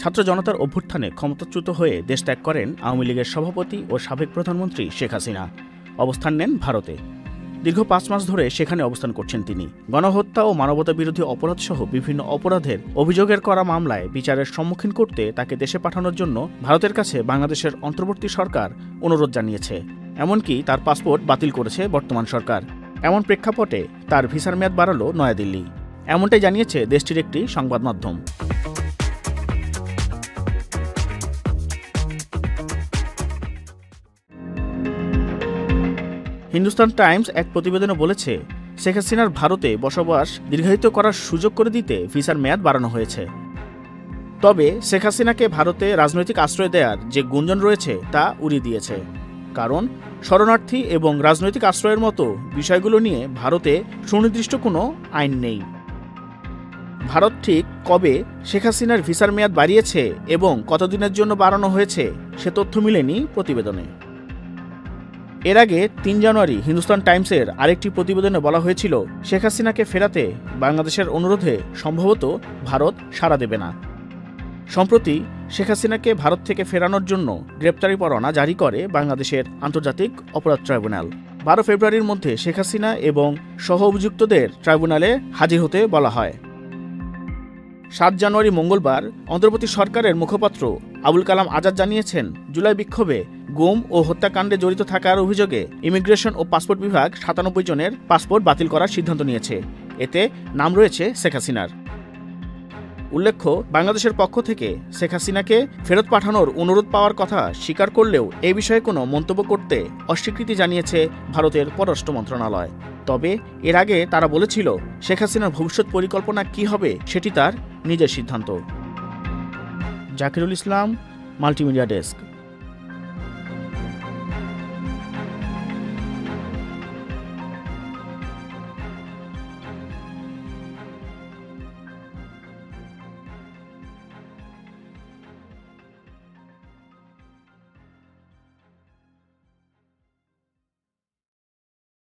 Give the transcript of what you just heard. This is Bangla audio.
ছাত্র জনতার অভ্যুত্থানে ক্ষমতাচ্যুত হয়ে দেশ ত্যাগ করেন আওয়ামী লীগের সভাপতি ও সাবেক প্রধানমন্ত্রী শেখ হাসিনা। অবস্থান নেন ভারতে। দীর্ঘ 5 মাস ধরে সেখানে অবস্থান করছেন তিনি। গণহত্যা ও মানবতা বিরোধী অপরাধসহ বিভিন্ন অপরাধের অভিযোগের করা মামলায় বিচারের সম্মুখীন করতে তাকে দেশে পাঠানোর জন্য ভারতের কাছে বাংলাদেশের অন্তর্বর্তী সরকার অনুরোধ জানিয়েছে। এমনকি তার পাসপোর্ট বাতিল করেছে বর্তমান সরকার। এমন প্রেক্ষাপটে তার ভিসার মেয়াদ বাড়ালো নয়াদিল্লি। এমনটাই জানিয়েছে দেশটির একটি সংবাদ মাধ্যম। হিন্দুস্তান টাইমস এক প্রতিবেদনে বলেছে, শেখ হাসিনার ভারতে বসবাস দীর্ঘায়িত করার সুযোগ করে দিতে ভিসার মেয়াদ বাড়ানো হয়েছে। তবে শেখ হাসিনাকে ভারতে রাজনৈতিক আশ্রয় দেওয়ার যে গুঞ্জন রয়েছে তা উড়িয়ে দিয়েছে। কারণ শরণার্থী এবং রাজনৈতিক আশ্রয়ের মতো বিষয়গুলো নিয়ে ভারতে সুনির্দিষ্ট কোনো আইন নেই। ভারত ঠিক কবে শেখ হাসিনার ভিসার মেয়াদ বাড়িয়েছে এবং কতদিনের জন্য বাড়ানো হয়েছে সে তথ্য মিলেনি প্রতিবেদনে। এর আগে 3 জানুয়ারি হিন্দুস্তান টাইমসের আরেকটি প্রতিবেদনে বলা হয়েছিল, শেখ হাসিনাকে ফেরাতে বাংলাদেশের অনুরোধে সম্ভবত ভারত সাড়া দেবে না। সম্প্রতি শেখ হাসিনাকে ভারত থেকে ফেরানোর জন্য গ্রেপ্তারি পরোয়ানা জারি করে বাংলাদেশের আন্তর্জাতিক অপরাধ ট্রাইব্যুনাল। 12 ফেব্রুয়ারির মধ্যে শেখ হাসিনা এবং সহ অভিযুক্তদের ট্রাইব্যুনালে হাজির হতে বলা হয়। 7 জানুয়ারি মঙ্গলবার অন্তর্বর্তী সরকারের মুখপাত্র আবুল কালাম আজাদ জানিয়েছেন, জুলাই বিক্ষোভে গুম ও হত্যাকাণ্ডে জড়িত থাকার অভিযোগে ইমিগ্রেশন ও পাসপোর্ট বিভাগ 97 জনের পাসপোর্ট বাতিল করার সিদ্ধান্ত নিয়েছে। এতে নাম রয়েছে শেখ হাসিনার। উল্লেখ্য, বাংলাদেশের পক্ষ থেকে শেখ হাসিনাকে ফেরত পাঠানোর অনুরোধ পাওয়ার কথা স্বীকার করলেও এ বিষয়ে কোনো মন্তব্য করতে অস্বীকৃতি জানিয়েছে ভারতের পররাষ্ট্র মন্ত্রণালয়। তবে এর আগে তারা বলেছিল, শেখ হাসিনার ভবিষ্যৎ পরিকল্পনা কী হবে সেটি তার নিজের সিদ্ধান্ত। জাকিরুল ইসলাম, মাল্টিমিডিয়া ডেস্ক।